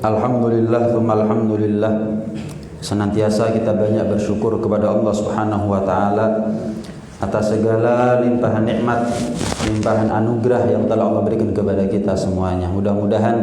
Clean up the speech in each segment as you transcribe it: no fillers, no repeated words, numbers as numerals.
Alhamdulillah, tsumma alhamdulillah. Senantiasa kita banyak bersyukur kepada Allah Subhanahu wa taala atas segala limpahan nikmat, limpahan anugerah yang telah Allah berikan kepada kita semuanya. Mudah-mudahan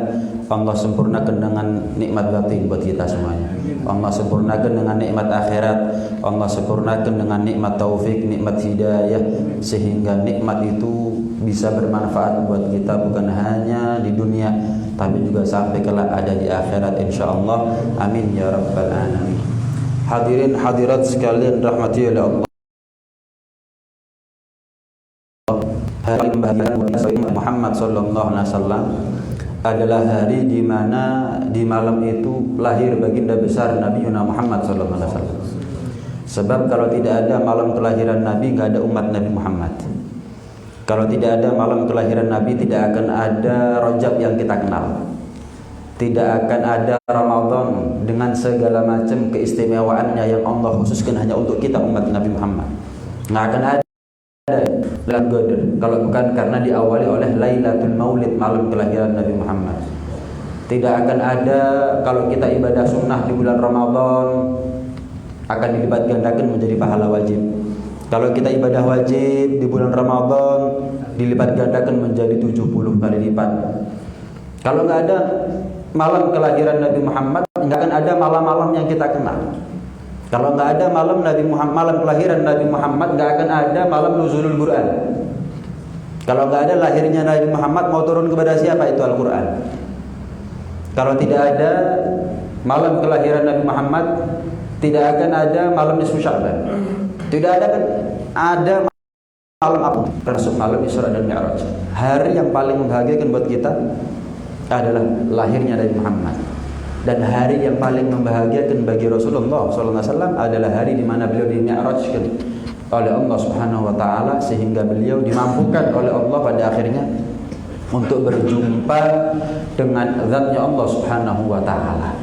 Allah sempurnakan dengan nikmat batin buat kita semuanya. Allah sempurnakan dengan nikmat akhirat, Allah sempurnakan dengan nikmat taufik, nikmat hidayah, sehingga nikmat itu bisa bermanfaat buat kita bukan hanya di dunia tapi juga sampai kelak ada di akhirat insyaallah. Amin ya rabbal alamin. Hadirin hadirat sekalian rahmati oleh Allah. Hari pembahagian Muhammad sallallahu alaihi wasallam adalah hari di mana di malam itu lahir baginda besar Nabi Muhammad sallallahu alaihi wasallam. Sebab kalau tidak ada malam kelahiran Nabi, enggak ada umat Nabi Muhammad. Kalau tidak ada malam kelahiran Nabi, tidak akan ada Rajab yang kita kenal. Tidak akan ada Ramadan dengan segala macam keistimewaannya yang Allah khususkan hanya untuk kita umat Nabi Muhammad. Nggak akan ada Lailatul Qadar kalau bukan karena diawali oleh Lailatul Maulid, malam kelahiran Nabi Muhammad. Tidak akan ada kalau kita ibadah sunnah di bulan Ramadan akan dilipat gandakan menjadi pahala wajib. Kalau kita ibadah wajib di bulan Ramadan dilipat gandakan menjadi 70 kali lipat. Kalau nggak ada malam kelahiran Nabi Muhammad, nggak akan ada malam-malam yang kita kenal. Kalau nggak ada malam Nabi Muhammad, malam kelahiran Nabi Muhammad, nggak akan ada malam nuzulul Quran. Kalau nggak ada lahirnya Nabi Muhammad, mau turun kepada siapa itu Al-Quran. Kalau tidak ada malam kelahiran Nabi Muhammad, tidak akan ada malam nisfu Sya'ban. Tidak ada kan ada malam apa? Termasuk malam Isra dan Mi'raj. Hari yang paling membahagiakan buat kita adalah lahirnya Nabi Muhammad. Dan hari yang paling membahagiakan bagi Rasulullah SAW adalah hari di mana beliau di-mi'rajkan oleh Allah Subhanahu wa taala sehingga beliau dimampukan oleh Allah pada akhirnya untuk berjumpa dengan zatnya Allah Subhanahu wa taala.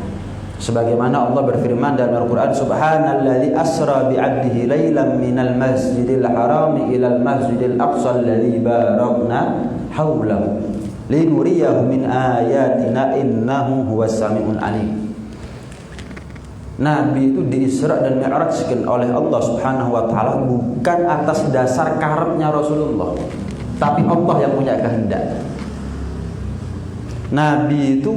Sebagaimana Allah berfirman dalam Al-Quran, Subhanalladzi asra bi'abdihi laylan minal masjidil harami ilal masjidil aqsa alladzi barakna haulahu linuriyahu min ayatina innahu huwas sami'ul alim. Nabi itu di-Isra dan Mi'rajkan oleh Allah Subhanahu wa taala bukan atas dasar karepnya Rasulullah, tapi Allah yang punya kehendak. Nabi itu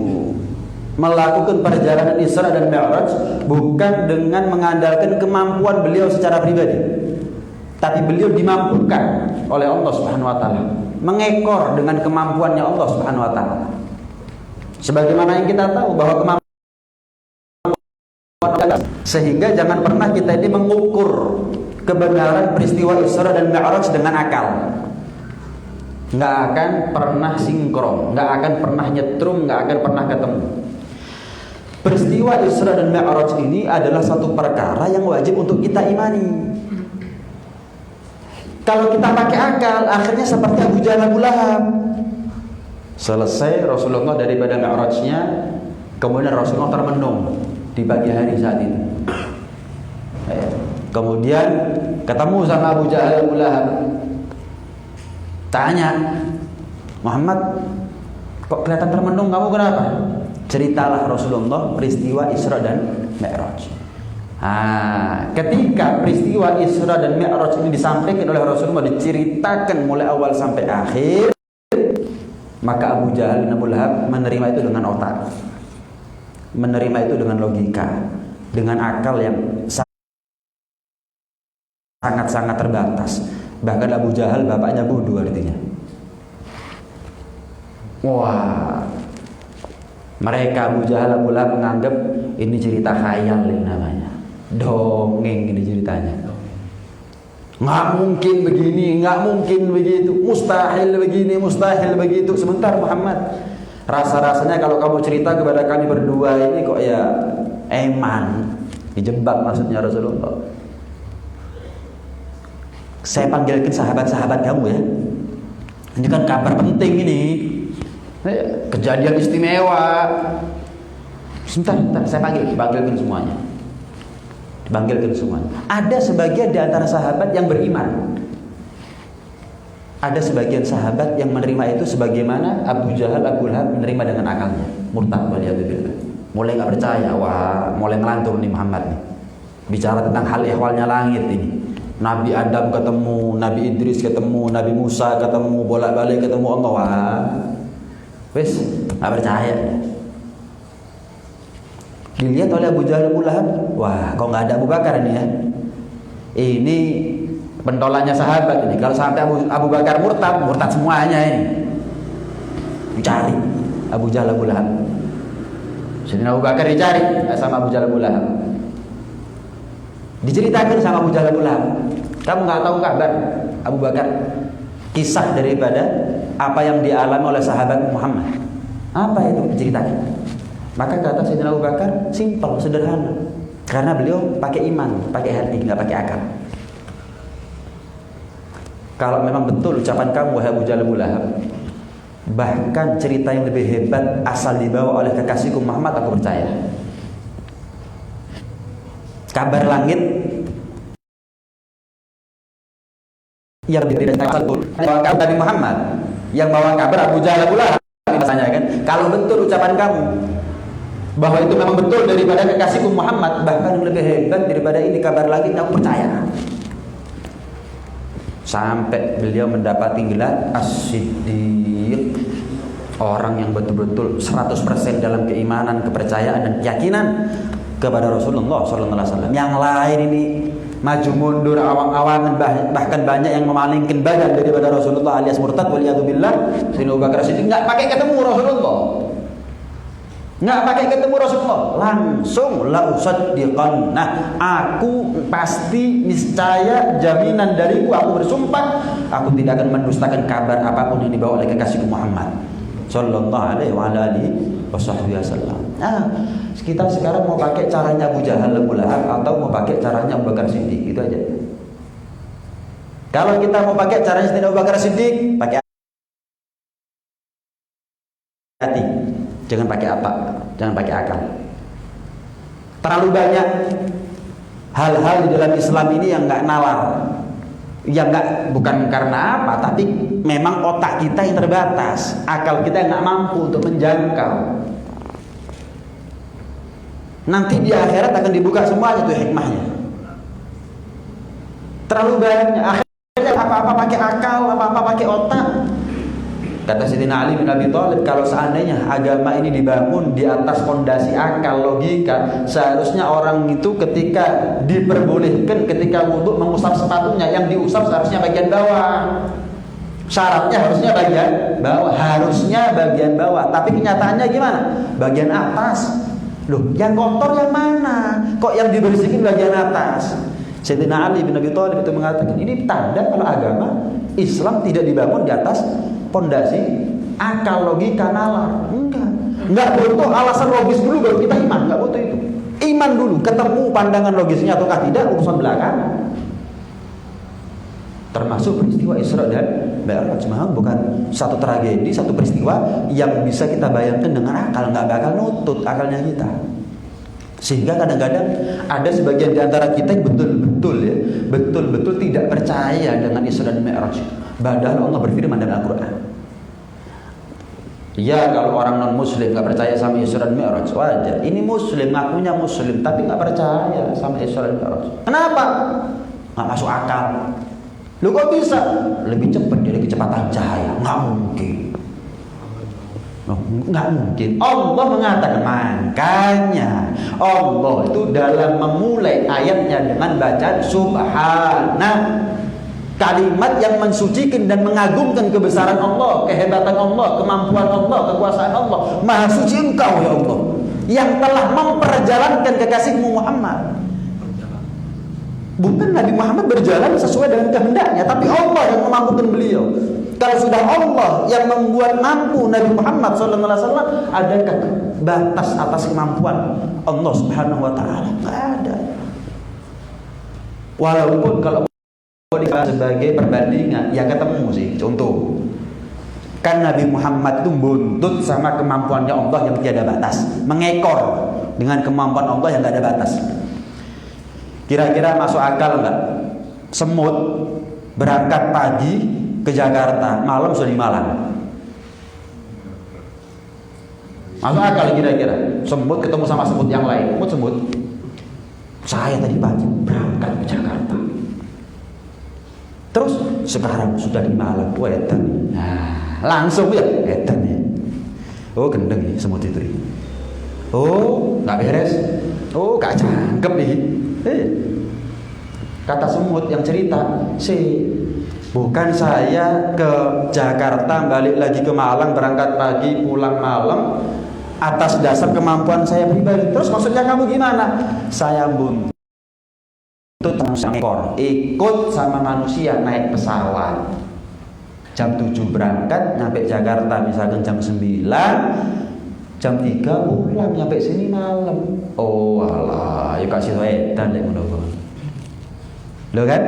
melakukan perjalanan Isra dan Mi'raj bukan dengan mengandalkan kemampuan beliau secara pribadi, tapi beliau dimampukan oleh Allah Subhanahu wa taala, mengekor dengan kemampuannya Allah Subhanahu wa taala. Sebagaimana yang kita tahu bahwa kemampuan, sehingga jangan pernah kita ini mengukur kebenaran peristiwa Isra dan Mi'raj dengan akal. Nggak akan pernah sinkron, nggak akan pernah nyetrum, nggak akan pernah ketemu. Peristiwa Isra dan Mi'raj ini adalah satu perkara yang wajib untuk kita imani. Kalau kita pakai akal, akhirnya seperti Abu Jahal, Abu Lahab. Selesai Rasulullah daripada Mi'rajnya, kemudian Rasulullah termenung di pagi hari saat itu. Kemudian ketemu sama Abu Jahal, Abu Lahab. Tanya, Muhammad, kok kelihatan termenung, kamu kenapa? Ceritalah Rasulullah peristiwa Isra dan Mi'raj. Ketika peristiwa Isra dan Mi'raj ini disampaikan oleh Rasulullah, diceritakan mulai awal sampai akhir, maka Abu Jahal dan Abu Lahab menerima itu dengan otak, menerima itu dengan logika, dengan akal yang sangat-sangat terbatas. Bahkan Abu Jahal bapaknya bodoh artinya. Wah, mereka Abu Jahal, Abu Lahab menganggap ini cerita khayal ini namanya, dongeng ini ceritanya. Nggak mungkin begini, nggak mungkin begitu, mustahil begini, mustahil begitu. Sebentar Muhammad, rasa-rasanya kalau kamu cerita kepada kami berdua ini kok ya eman, dijebak maksudnya Rasulullah. Saya panggilkan sahabat-sahabat kamu ya. Ini kan kabar penting ini, kejadian istimewa. Sebentar, saya panggilkan semuanya. Dipanggilkan semuanya. Ada sebagian di antara sahabat yang beriman. Ada sebagian sahabat yang menerima itu sebagaimana Abu Jahal, Abu Lahab menerima dengan akalnya. Murtad waliyadzubillah. mulai nggak percaya, wah mulai ngelantur nih Muhammad nih. Bicara tentang hal ihwalnya langit ini. Nabi Adam ketemu, Nabi Idris ketemu, Nabi Musa ketemu, bolak-balik ketemu Allah. Wah, wes nggak percaya. Dilihat oleh Abu Jahal Abu Lahab, wah kok nggak ada Abu Bakar nih ya? Ini pentolannya sahabat ini. Kalau sampai Abu Bakar murtad semuanya ini. Dicari Abu Jahal Abu Lahab. Sayyidina Abu Bakar dicari sama Abu Jahal Abu Lahab. Diceritakan sama Abu Jahal Abu Lahab. Kamu nggak tahu kabar Abu Bakar? Kisah daripada apa yang dialami oleh sahabat Muhammad. Apa itu? Diceritakan. Maka kata Sayyidina Abu Bakar, simpel, sederhana. Karena beliau pakai iman, pakai hati, nggak pakai akal. Kalau memang betul ucapan kamu wahai Abu Jahal Abu Lahab, bahkan cerita yang lebih hebat asal dibawa oleh kekasihku Muhammad, aku percaya. Kabar langit yang diceritakan Nabi Muhammad, yang bawa kabar Abu Jahal Abu Lahab, misalnya kan, kalau betul ucapan kamu bahwa itu memang betul daripada kekasihku Muhammad, bahkan lebih hebat daripada ini kabar langit, aku percaya. Sampai beliau mendapati gelar As-Siddiq, orang yang betul-betul 100% dalam keimanan, kepercayaan dan keyakinan kepada Rasulullah SAW. Yang lain ini maju mundur, awang-awangan, bahkan banyak yang memalingkan badan daripada Rasulullah alias murtad waliyadzubillah. Sayyidina Abu Bakar Siddiq nggak pakai ketemu Rasulullah, nggak pakai ketemu Rasulullah, langsung la usaddiqan. Nah, aku pasti niscaya jaminan dariku, aku bersumpah aku tidak akan mendustakan kabar apapun yang dibawa oleh kekasihku Muhammad sallallahu alaihi wasallam. Nah, kita sekarang mau pakai caranya Abu Jahal Abu Lahab atau mau pakai caranya Abu Bakar Siddiq, itu aja. Kalau kita mau pakai caranya Sayyidina Abu Bakar Siddiq, pakai hati, jangan pakai apa, jangan pakai akal. Terlalu banyak hal-hal di dalam Islam ini yang nggak nalar, yang nggak, bukan karena apa, tapi memang otak kita yang terbatas, akal kita yang nggak mampu untuk menjangkau. Nanti di akhirat akan dibuka semuanya tuh hikmahnya. Terlalu banyak, akhirnya apa-apa pakai akal, apa-apa pakai otak. Kata Sayyidina Ali bin Abi Thalib, kalau seandainya agama ini dibangun di atas fondasi akal, logika, seharusnya orang itu ketika diperbolehkan ketika wudhu mengusap sepatunya, yang diusap seharusnya bagian bawah. Syaratnya harusnya bagian bawah, harusnya bagian bawah. Tapi kenyataannya gimana? Bagian atas. Loh, yang kotor yang mana? Kok yang dibersihkan bagian atas? Sayyidina Ali bin Abi Thalib itu mengatakan, ini tanda kalau agama Islam tidak dibangun di atas fondasi akal, logika, nalar. Enggak butuh alasan logis dulu baru kita iman, enggak butuh itu. Iman dulu, ketemu pandangan logisnya ataukah tidak, urusan belakangan. Termasuk peristiwa Isra dan Mi'raj, bukan satu tragedi, satu peristiwa yang bisa kita bayangkan dengan akal, nggak bakal nutut akalnya kita. Sehingga kadang-kadang ada sebagian di antara kita yang betul-betul tidak percaya dengan Isra dan Mi'raj. Padahal Allah berfirman dalam Al-Quran. Ya, kalau orang non muslim nggak percaya sama Isra dan Mi'raj, wajar. Ini muslim, ngakunya muslim, tapi nggak percaya sama Isra dan Mi'raj. Kenapa? Nggak masuk akal. Lu kok bisa lebih cepat dari kecepatan cahaya? Nggak mungkin. Nggak mungkin. Allah mengatakan, makanya Allah itu dalam memulai ayatnya dengan bacaan Subhana, kalimat yang mensucikan dan mengagungkan kebesaran Allah, kehebatan Allah, kemampuan Allah, kekuasaan Allah. Maha suci Engkau ya Allah, yang telah memperjalankan kekasihmu Muhammad. Bukan Nabi Muhammad berjalan sesuai dengan kehendaknya, tapi Allah yang memampukan beliau. Kalau sudah Allah yang membuat mampu Nabi Muhammad SAW, adakah batas atas kemampuan Allah Subhanahu wa Ta'ala? Tidak ada. Walaupun kalau sebagai perbandingan, ya ketemu sih. Contoh, kan Nabi Muhammad itu buntut sama kemampuannya Allah yang tiada batas, mengekor dengan kemampuan Allah yang tidak ada batas. Kira-kira masuk akal enggak? Semut berangkat pagi ke Jakarta, malam sudah di Malang. Masuk akal kira-kira. Semut ketemu sama semut yang lain. Semut. Saya tadi pagi berangkat ke Jakarta. Terus sekarang sudah di Malang. Wah, edan. Nah, langsung ya edan ya. Oh, gendeng ya semut itu. Oh, nggak beres. Oh, nggak cangkep nih. Kata semut yang cerita, bukan saya ke Jakarta, balik lagi ke Malang, berangkat pagi, pulang malam, atas dasar kemampuan saya pribadi. Terus maksudnya kamu gimana? Saya buntut ekor, ikut sama manusia naik pesawat. Jam 7 berangkat, nyampe Jakarta misalkan jam 9, jam 3 pulang, nyampe sini malam. Oh alah, yuk kasih edan lek ngono. Loh kan?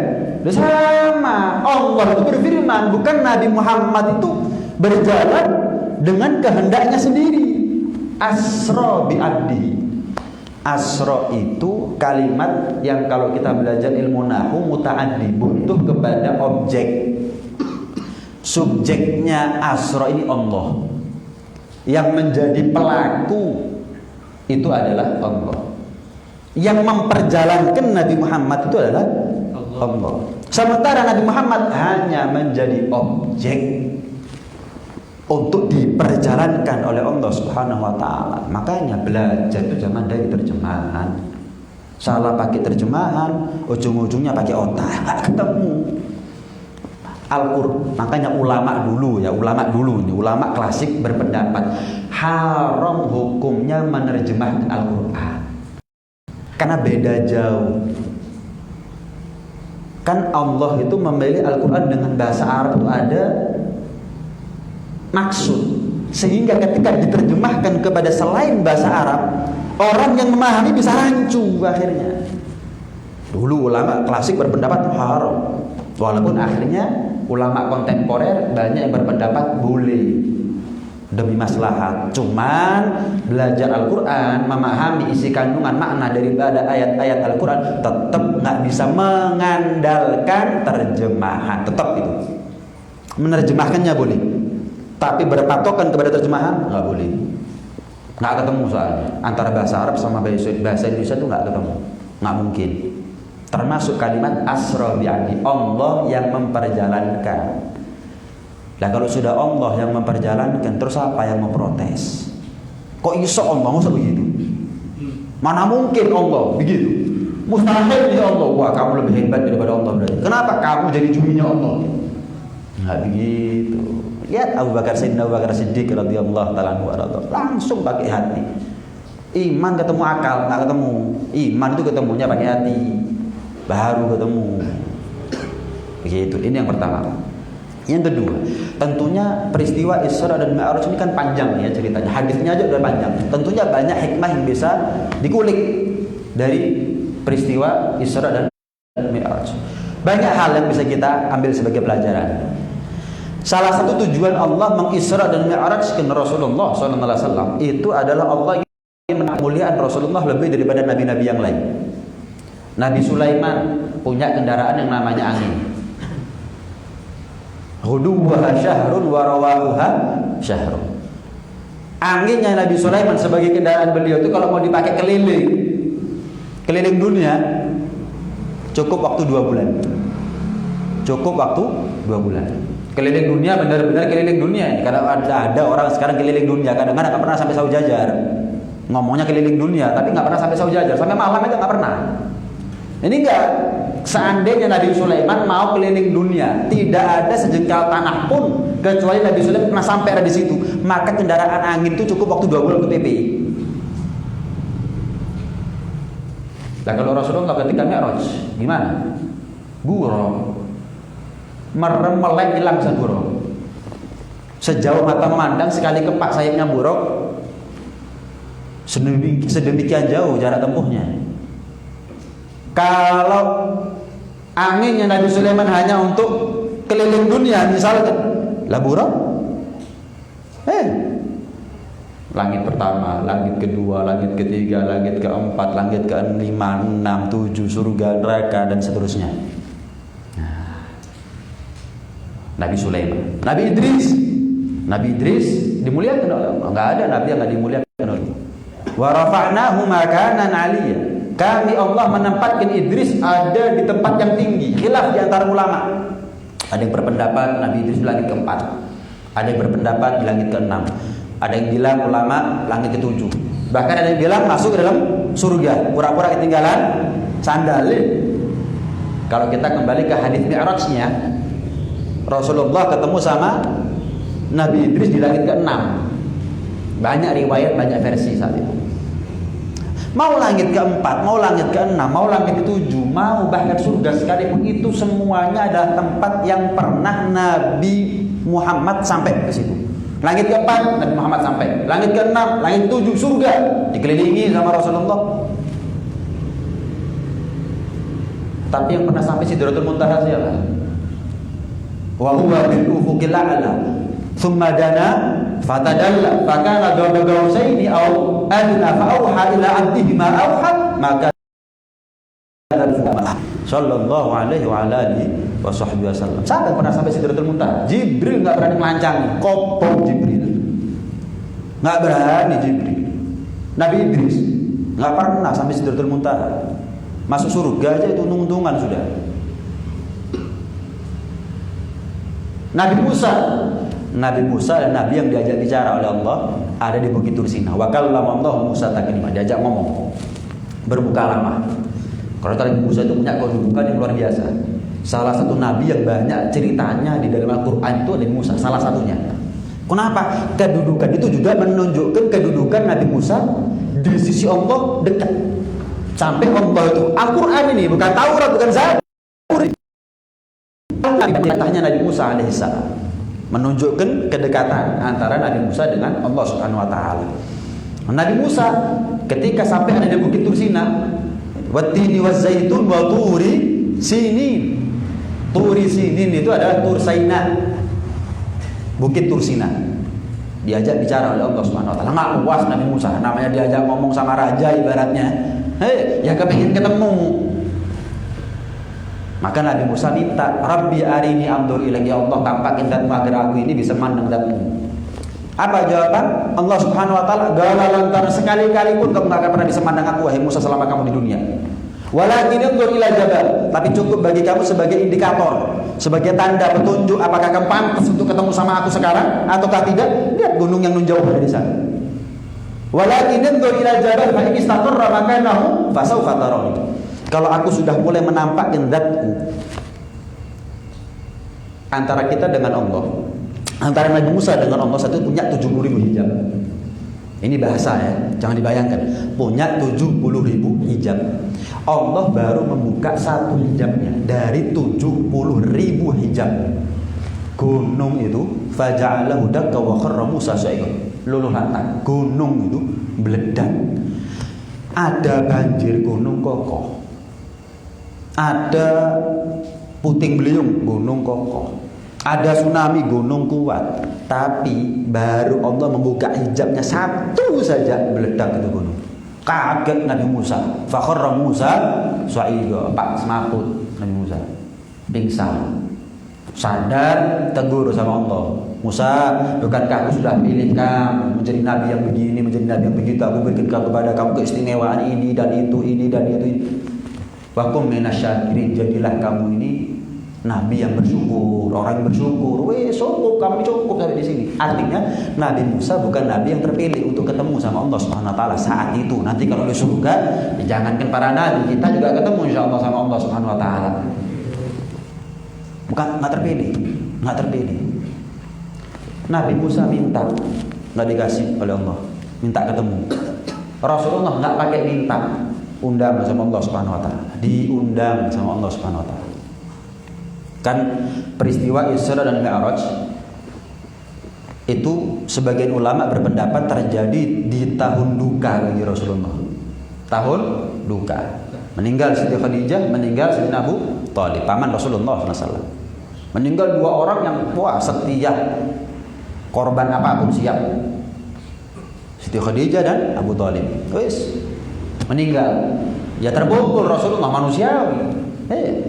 Loh sama. Allah itu berfirman, bukan Nabi Muhammad itu berjalan dengan kehendaknya sendiri. Asra bi abdi. Asra itu kalimat yang kalau kita belajar ilmu nahwu muta'addi, butuh kepada objek. Subjeknya asra ini Allah. Yang menjadi pelaku itu adalah Allah. Yang memperjalankan Nabi Muhammad itu adalah Allah. Sementara Nabi Muhammad hanya menjadi objek untuk diperjalankan oleh Allah Subhanahu wa taala. Makanya belajar itu zaman dari terjemahan. Salah pakai terjemahan, ujung-ujungnya pakai otak, enggak ketemu. Al-Qur'an. Makanya ulama dulu nih, ulama klasik berpendapat haram hukumnya menerjemahkan Al-Qur'an. Karena beda jauh. Kan Allah itu memilih Al-Quran dengan bahasa Arab itu ada maksud. Sehingga ketika diterjemahkan kepada selain bahasa Arab, orang yang memahami bisa rancu akhirnya. Dulu ulama klasik berpendapat haram. Walaupun akhirnya ulama kontemporer banyak yang berpendapat boleh demi maslahat. Cuman belajar Al-Quran, memahami isi kandungan makna daripada ayat-ayat Al-Quran, tetap nggak bisa mengandalkan terjemahan. Tetap itu menerjemahkannya boleh, tapi berpatokan kepada terjemahan nggak boleh. Nggak ketemu soalnya antara bahasa Arab sama bahasa Indonesia itu nggak ketemu, nggak mungkin. Termasuk kalimat asra bi'abdi, Allah yang memperjalankan. Nah kalau sudah Allah yang memperjalankan, terus apa yang memprotes? Kok iso Allah masa begitu? Mana mungkin Allah begitu? Mustahil ya Allah. Wah, kamu lebih hebat daripada Allah berarti. Kenapa kamu jadi juminya Allah? Nggak begitu. Lihat Sayyidina Abu Bakar Siddiq radhiyallahu ta'ala anhu, langsung pakai hati. Iman ketemu akal, nggak ketemu. Iman itu ketemunya pakai hati, baru ketemu. Begitu. Ini yang pertama. Yang kedua, tentunya peristiwa Isra dan Mi'raj ini kan panjang ya ceritanya. Hadisnya aja udah panjang. Tentunya banyak hikmah yang bisa dikulik dari peristiwa Isra dan Mi'raj. Banyak hal yang bisa kita ambil sebagai pelajaran. Salah satu tujuan Allah mengisra dan Mi'rajkan Rasulullah SAW itu adalah Allah ingin memuliakan Rasulullah lebih daripada nabi-nabi yang lain. Nabi Sulaiman punya kendaraan yang namanya angin. Ghuduwwaha syahrun wa rawahuha syahrun. Anginnya Nabi Sulaiman sebagai kendaraan beliau itu kalau mau dipakai keliling dunia cukup waktu 2 bulan. Cukup waktu 2 bulan. Keliling dunia, benar-benar keliling dunia ini. Karena ada orang sekarang keliling dunia, kadang-kadang nggak pernah sampai Saujajar. Ngomongnya keliling dunia, tapi nggak pernah sampai Saujajar. Sampai malam itu nggak pernah. Ini enggak. Seandainya Nabi Sulaiman mau keliling dunia, tidak ada sejengkal tanah pun kecuali Nabi Sulaiman pernah sampai ada di situ. Maka kendaraan angin itu cukup waktu 2 bulan ke PPI. Nah kalau Rasulullah ketika Mi'raj gimana? Buruk, merem melek hilang seguro. Sejauh mata memandang sekali kepak sayapnya buruk. Sedemikian jauh jarak tempuhnya. Kalau anginnya Nabi Sulaiman hanya untuk keliling dunia misalkan, lah buruk. Langit pertama, langit kedua, langit ketiga, langit keempat, langit kelima, 6, 7, surga, neraka dan seterusnya. Nabi Sulaiman, Nabi Idris dimuliakan oleh Allah. Enggak ada nabi yang enggak dimuliakan. Wa rafa'nahu makanan 'aliyya. Kami Allah menempatkan Idris ada di tempat yang tinggi. Khilaf di antara ulama. Ada yang berpendapat Nabi Idris di langit ke-4. Ada yang berpendapat di langit ke-6. Ada yang bilang ulama langit ke-7. Bahkan ada yang bilang masuk ke dalam surga. Pura-pura ketinggalan sandalnya. Kalau kita kembali ke hadis Mi'rajnya, Rasulullah ketemu sama Nabi Idris di langit ke-6. Banyak riwayat, banyak versi saat itu. Mau langit ke-4, mau langit ke-6, mau langit ke-7, mau bahkan surga sekalipun, itu semuanya adalah tempat yang pernah Nabi Muhammad sampai ke situ. Langit ke-4 Nabi Muhammad sampai, langit ke-6, langit ke-7 surga dikelilingi sama Rasulullah. Tapi yang pernah sampai Sidratul Muntaha siapa? Wa huwa bil ufuqil a'la. Thumma dana fatadalla fakana qaba qausaini aw adna fa auha ila 'abdihi ma auha maka sallallahu alaihi wa alihi wasallam. Siapa yang pernah sampai Sidratul Muntaha? Jibril enggak berani melancangi, kopong Jibril. Enggak berani Jibril. Nabi Idris enggak pernah sampai Sidratul Muntaha. Masuk surga aja itu untung-untungan sudah. Nabi Musa dan Nabi yang diajak bicara oleh Allah ada di Bukit Tursina. Wa kallama Allah Musa taklima, diajak ngomong, bermukalamah. Karena Nabi Musa itu punya kedudukan yang luar biasa. Salah satu nabi yang banyak ceritanya di dalam Al-Qur'an itu Nabi Musa, salah satunya. Kenapa? Kedudukan itu juga menunjukkan kedudukan Nabi Musa di sisi Allah dekat. Sampai Allah itu Al-Qur'an ini bukan Taurat, bukan Zabur. Perintahnya Nabi Musa alaihissalam menunjukkan kedekatan antara Nabi Musa dengan Allah Subhanahu wa taala. Nabi Musa ketika sampai ada di Bukit Tursina, wattini wazzaitun wa turi sinin. Turi sinin itu adalah Tur Saina. Bukit Tursina. Diajak bicara oleh Allah Subhanahu wa taala. Enggak puas Nabi Musa, namanya diajak ngomong sama raja ibaratnya. Ya kepengin ketemu. Maka Nabi Musa minta, Rabbi arini anzur ilaik, ya Allah tampakin datmu agar aku ini bisa mandang datmu. Apa jawaban Allah Subhanahu wa taala? Gala lantaran sekali-kali pun kamu enggak akan pernah bisa mandang aku wahai Musa selama kamu di dunia. Walakin anzur ila jabal, tapi cukup bagi kamu sebagai indikator, sebagai tanda petunjuk apakah kamu pantas untuk ketemu sama aku sekarang ataukah tidak. Lihat gunung yang menjauh dari sana. Walakin anzur ila jabal fa in istaqarra makanahu fa sawfa tarani. Kalau aku sudah mulai menampakkan zatku antara kita dengan Allah, antara Nabi Musa dengan Allah, satu punya 70.000 hijab. Ini bahasa ya, jangan dibayangkan. Punya 70.000 hijab. Allah baru membuka satu hijabnya dari 70.000 hijab. Gunung itu faja'alahu dakka wa kharra Musa sa'iqan. Luluh lantak. Gunung itu meledak. Ada banjir gunung kokoh. Ada puting beliung, gunung kokoh. Ada tsunami, gunung kuat. Tapi baru Allah membuka hijabnya satu saja, meledak itu gunung. Kaget Nabi Musa. Fakharra Musa sa'iqa, Pak semaput Nabi Musa. Pingsan. Sadar, tegur sama Allah. Musa, bukankah aku sudah pilih kamu menjadi nabi yang begini, menjadi nabi yang begitu? Aku berikan kepada kamu keistimewaan ini dan itu, ini dan itu. Wa kum minasyakirin, jadilah kamu ini nabi yang bersyukur, orang yang bersyukur. Cukup, kami cukup sampai di sini. Artinya Nabi Musa bukan nabi yang terpilih untuk ketemu sama Allah Subhanahu wa taala saat itu. Nanti kalau di surga, jangankan para nabi, kita juga ketemu insyaallah sama Allah Subhanahu wa taala. Bukan enggak terpilih. Nabi Musa minta, enggak dikasih oleh Allah. Minta ketemu. Rasulullah enggak pakai minta. Undang sama Allah Subhanahu wa taala, diundang sama Allah Subhanahu wa taala. Kan peristiwa Isra dan Mi'raj itu sebagian ulama berpendapat terjadi di tahun duka bagi Rasulullah. Tahun duka. Meninggal Siti Khadijah, meninggal Sayyidina Abu Thalib, paman Rasulullah SAW. Meninggal dua orang yang setia, korban apapun siap. Siti Khadijah dan Abu Thalib. Meninggal, ya terpukul Rasulullah manusiawi.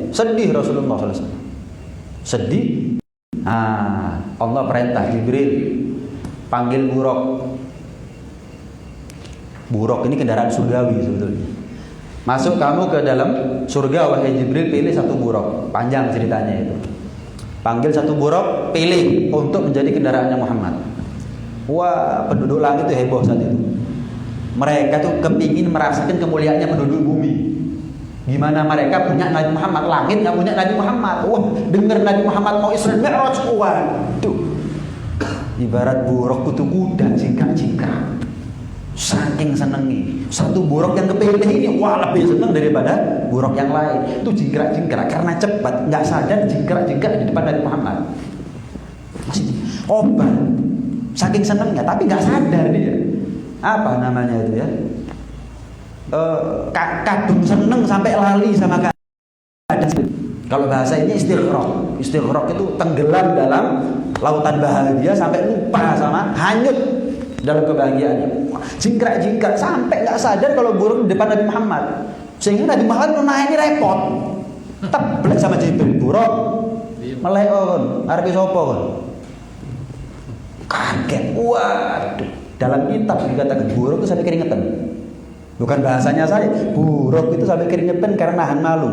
Sedih Rasulullah SAW. Sedih. Allah perintah Jibril panggil Buraq. Buraq ini kendaraan surgawi sebetulnya. Masuk kamu ke dalam surga, wahai Jibril, pilih satu buraq. Panjang ceritanya itu. Panggil satu buraq, pilih untuk menjadi kendaraannya Muhammad. Wah, penduduk langit itu heboh saat itu. Mereka tuh kepingin merasakan kemuliaannya penduduk bumi. Gimana mereka punya Nabi Muhammad, langit nggak punya Nabi Muhammad. Wah, dengar Nabi Muhammad mau Isra Mi'raj, waduh. Ibarat buraq kutu kuda, jingkrak-jingkrak. Saking senengi, satu buraq yang kepilih ini, wah lebih seneng daripada buraq yang lain. Itu jingkrak-jingkrak karena cepat, nggak sadar jingkrak-jingkrak di depan Nabi Muhammad. Masih obat, saking senengnya, tapi nggak sadar dia. Apa namanya itu ya? Kadung seneng sampai lali sama keadaan. Kalau bahasa ini istighraq. Istighraq itu tenggelam dalam lautan bahagia sampai lupa sama, hanyut dalam kebahagiaannya. Jingkrak-jingkrak sampai nggak sadar kalau burung di depan Nabi Muhammad. Sehingga Nabi Muhammad naik ini repot. Teblek sama Jibril, buruk melek kon, arep sapa kon? Kaget. Waduh. Dalam kitab dikatakan buruk itu sampai keringetan. Bukan bahasanya saya. Buruk itu sampai keringetan karena nahan malu.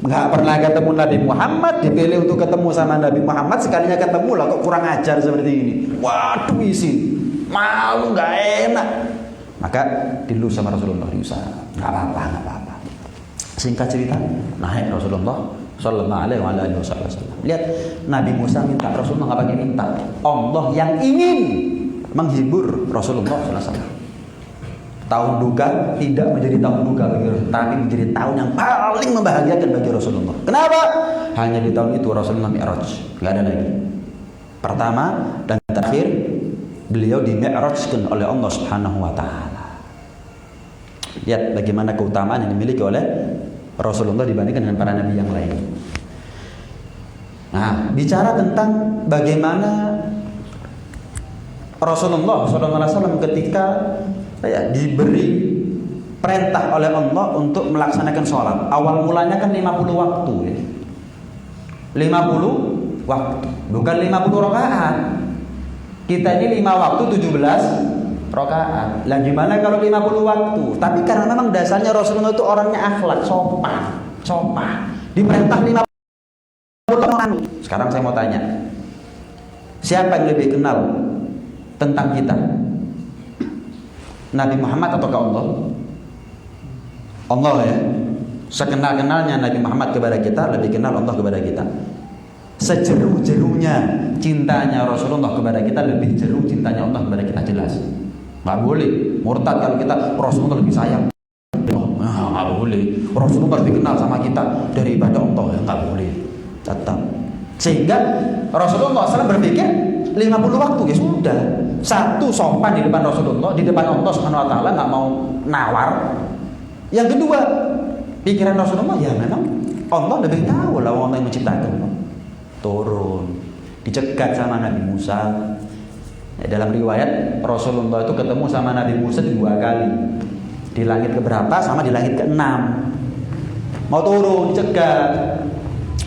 Nggak pernah ketemu Nabi Muhammad, dipilih untuk ketemu sama Nabi Muhammad, sekalinya ketemu lah kok kurang ajar seperti ini. Waduh, isi malu, nggak enak. Maka dilus sama Rasulullah, diusaha. Nggak apa-apa. Singkat cerita, naik Rasulullah Sallallahu Alaihi Wasallam. Lihat, Nabi Musa minta, Rasulullah nggak pakai minta. Allah yang ingin menghibur Rasulullah Sallallahu Alaihi Wasallam. Tahun duka tidak menjadi tahun duka bagi Rasulullah, tapi menjadi tahun yang paling membahagiakan bagi Rasulullah. Kenapa? Hanya di tahun itu Rasulullah Mi'raj, nggak ada lagi. Pertama dan terakhir, beliau di Mi'rajkan oleh Allah Subhanahu wa taala. Lihat bagaimana keutamaan yang dimiliki oleh Rasulullah dibandingkan dengan para nabi yang lain. Nah, bicara tentang bagaimana Rasulullah SAW ketika diberi perintah oleh Allah untuk melaksanakan sholat. Awal mulanya kan 50 waktu ya. 50 waktu, bukan 50 rakaat. Kita ini 5 waktu 17 rakaat. Lah gimana kalau 50 waktu? Tapi karena memang dasarnya Rasulullah itu orangnya akhlak, sopan. Diperintah 50 orang. Sekarang saya mau tanya, siapa yang lebih kenal tentang kita? Nabi Muhammad atau Allah? Allah ya. Sekenal-kenalnya Nabi Muhammad kepada kita, lebih kenal Allah kepada kita. Sejeru-jerunya cintanya Rasulullah kepada kita, lebih jeru cintanya Allah kepada kita, jelas. Nggak boleh murtad kalau kita Rasulullah lebih sayang. Nggak boleh. Rasulullah lebih kenal sama kita daripada Allah, ya nggak boleh. Tetap. Sehingga Rasulullah SAW berpikir 50 waktu ya sudah. Satu, sopan di depan Rasulullah, di depan Allah Subhanahu wa taala, nggak mau nawar. Yang kedua, pikiran Rasulullah ya memang Allah lebih tahu lah Allah yang menciptakan. Turun, dicegat sama Nabi Musa. Dalam riwayat Rasulullah itu ketemu sama Nabi Musa 2 kali. Di langit keberapa sama di langit ke-6. Mau turun, dicegat.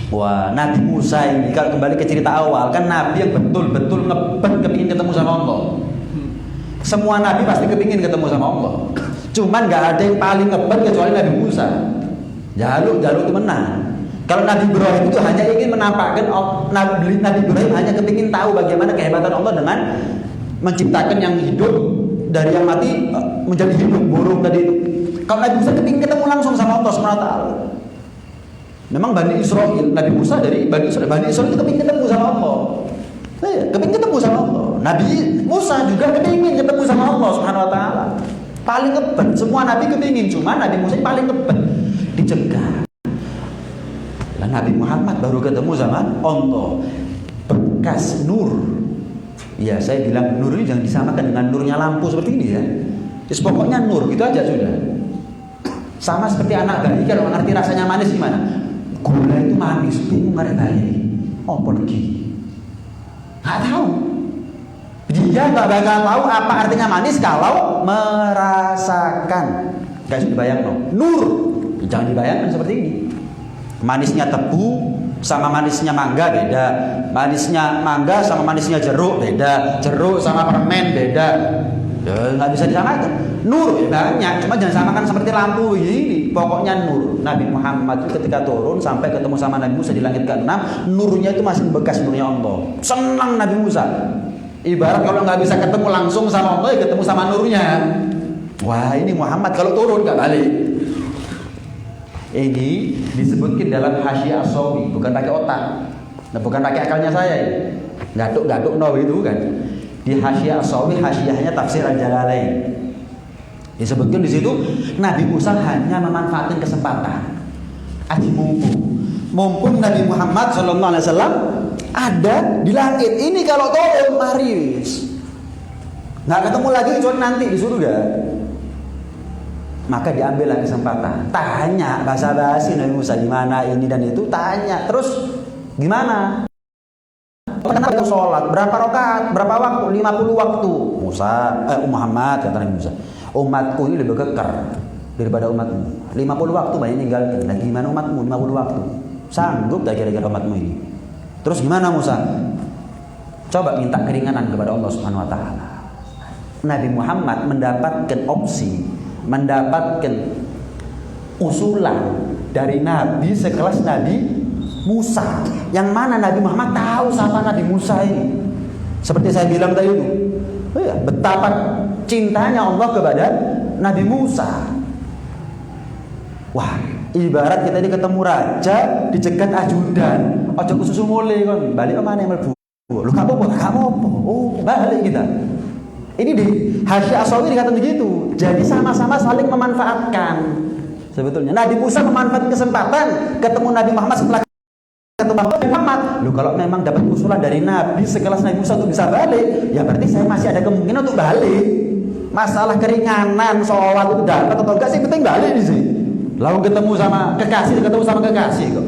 Wah, Nabi Musa ini kalau kembali ke cerita awal, kan Nabi yang betul-betul ngebet kepingin ketemu sama Allah. Semua Nabi pasti kepingin ketemu sama Allah. Cuman gak ada yang paling ngebet kecuali Nabi Musa. Jaluk itu menang. Kalau Nabi Ibrahim itu hanya ingin menampakkan, Nabi Ibrahim hanya kepingin tahu bagaimana kehebatan Allah dengan menciptakan yang hidup dari yang mati menjadi hidup, burung tadi itu. Kalau Nabi Musa kepingin ketemu langsung sama Allah SWT. Memang Bani Israel, Nabi Musa dari Bani Israel itu kepingin ketemu sama Allah. Kepingin ketemu sama Allah. Nabi Musa juga kepingin ketemu sama Allah Subhanahu wa taala. Paling ngebet, semua nabi kepingin, cuma Nabi Musa paling ngebet, dicegah. Lah Nabi Muhammad baru ketemu sama Allah. Bekas nur. Ya, saya bilang nur ini jangan disamakan dengan nurnya lampu seperti ini ya. Jadi pokoknya nur, gitu aja sudah. Sama seperti anak bayi kalau ngerti rasanya manis gimana? Gula itu manis, bingung nggak bayi. Oh pergi, nggak tahu. Dia nggak bakal tahu apa artinya manis kalau merasakan. Gak bisa dibayangkan. Nur, jangan dibayangkan seperti ini. Manisnya tebu sama manisnya mangga beda. Manisnya mangga sama manisnya jeruk beda. Jeruk sama permen beda. Ya, nggak bisa disamakan. Nur ya banyak, cuma jangan samakan seperti lampu begini. Pokoknya nur. Nabi Muhammad itu ketika turun sampai ketemu sama Nabi Musa di langit ke-6, nurnya itu masih bekas nurnya Allah. Senang Nabi Musa. Ibarat kalau nggak bisa ketemu langsung sama Allah, ya ketemu sama nurnya. Wah, ini Muhammad kalau turun nggak balik. Ini disebutkan dalam Hasyiah As-Sawi, bukan pakai otak. Nah, bukan pakai akalnya saya ini. Gaduk-gaduk no itu kan. Di Hasyiah As-Sawi, hasyiahnya tafsir Al-Jalalain. Disebutkan di situ Nabi Musa hanya memanfaatkan kesempatan. Aji mumpung Nabi Muhammad SAW ada di langit. Ini kalau turun maris. Nggak ketemu lagi kecuali nanti di surga. Maka diambillah kesempatan. Tanya basa-basi Nabi Musa gimana ini dan itu, tanya. Terus gimana? Kenapa sholat? Berapa rakaat? Berapa waktu? 50 waktu. Muhammad kata Nabi Musa. Umatku ini lebih kekar daripada umatmu. 50 waktu banyak ninggalkan. Nah, gimana umatmu 50 waktu? Sanggup tak kira-kira umatmu ini? Terus gimana Musa? Coba minta keringanan kepada Allah Subhanahu wa taala. Nabi Muhammad mendapatkan opsi, mendapatkan usulan dari Nabi sekelas Nabi Musa, yang mana Nabi Muhammad tahu sama Nabi Musa ini. Seperti saya bilang tadi itu, betapa cintanya Allah kepada Nabi Musa. Wah, ibarat kita ini ketemu raja dicegat ajudan, ojo kesusu mulai kan, balik ke mana yang mlebu. Lu gak apa-apa. Oh, balik kita. Ini di Hasyiah As-Sawi dikatakan begitu. Jadi sama-sama saling memanfaatkan. Sebetulnya Nabi Musa memanfaatkan kesempatan ketemu Nabi Muhammad setelah ketemu Nabi Muhammad. Lu kalau memang dapat usulan dari Nabi sekelas Nabi Musa untuk bisa balik, ya berarti saya masih ada kemungkinan untuk balik. Masalah keringanan sholat itu dapat atau enggak sih, penting balik di sini. Lalu ketemu sama kekasih kok.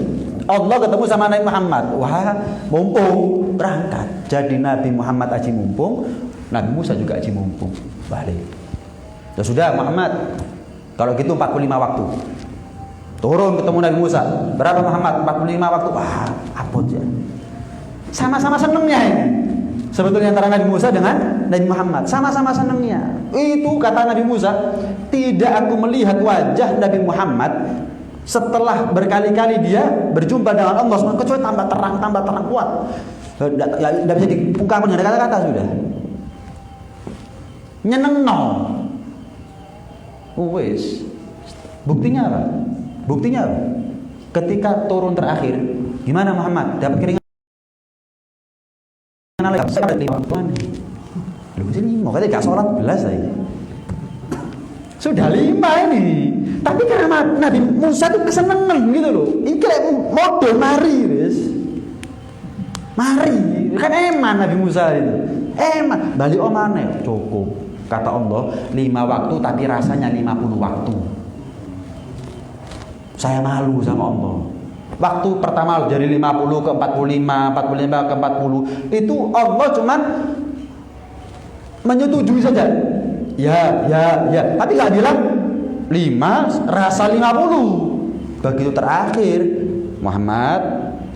Allah ketemu sama Nabi Muhammad. Wah, mumpung berangkat. Jadi Nabi Muhammad aji mumpung, Nabi Musa juga aji mumpung. Balik. Ya sudah Muhammad, kalau gitu 45 waktu. Turun ketemu Nabi Musa. Berapa Muhammad? 45 waktu. Wah, apot ya. Sama-sama senengnya ini. Sebetulnya antara Nabi Musa dengan Nabi Muhammad sama-sama senengnya. Itu kata Nabi Musa, tidak aku melihat wajah Nabi Muhammad setelah berkali-kali dia berjumpa dengan Allah SWT kecuali tambah terang kuat. Tidak bisa diungkapkan dengan kata-kata sudah. Nyenengno. Wes. Buktinya apa? Ketika turun terakhir, gimana Muhammad? Dapat keringanan lagi? Saya dapat 5 bulan. Lu sini mau kata gak sholat belas aja. Sudah 5 ini. Tapi karena Nabi Musa itu kesenengan gitu loh. Ini kayak model mari, wes. Mari, kan eman Nabi Musa itu. Eman, balik omane cukup. Kata Allah, 5 waktu tapi rasanya 50 waktu. Saya malu sama Allah. Waktu pertama dari 50 ke 45, 45 ke 40, itu Allah cuman menyetujui saja. Ya. Tapi nggak bilang 5 rasa 50. Begitu terakhir, Muhammad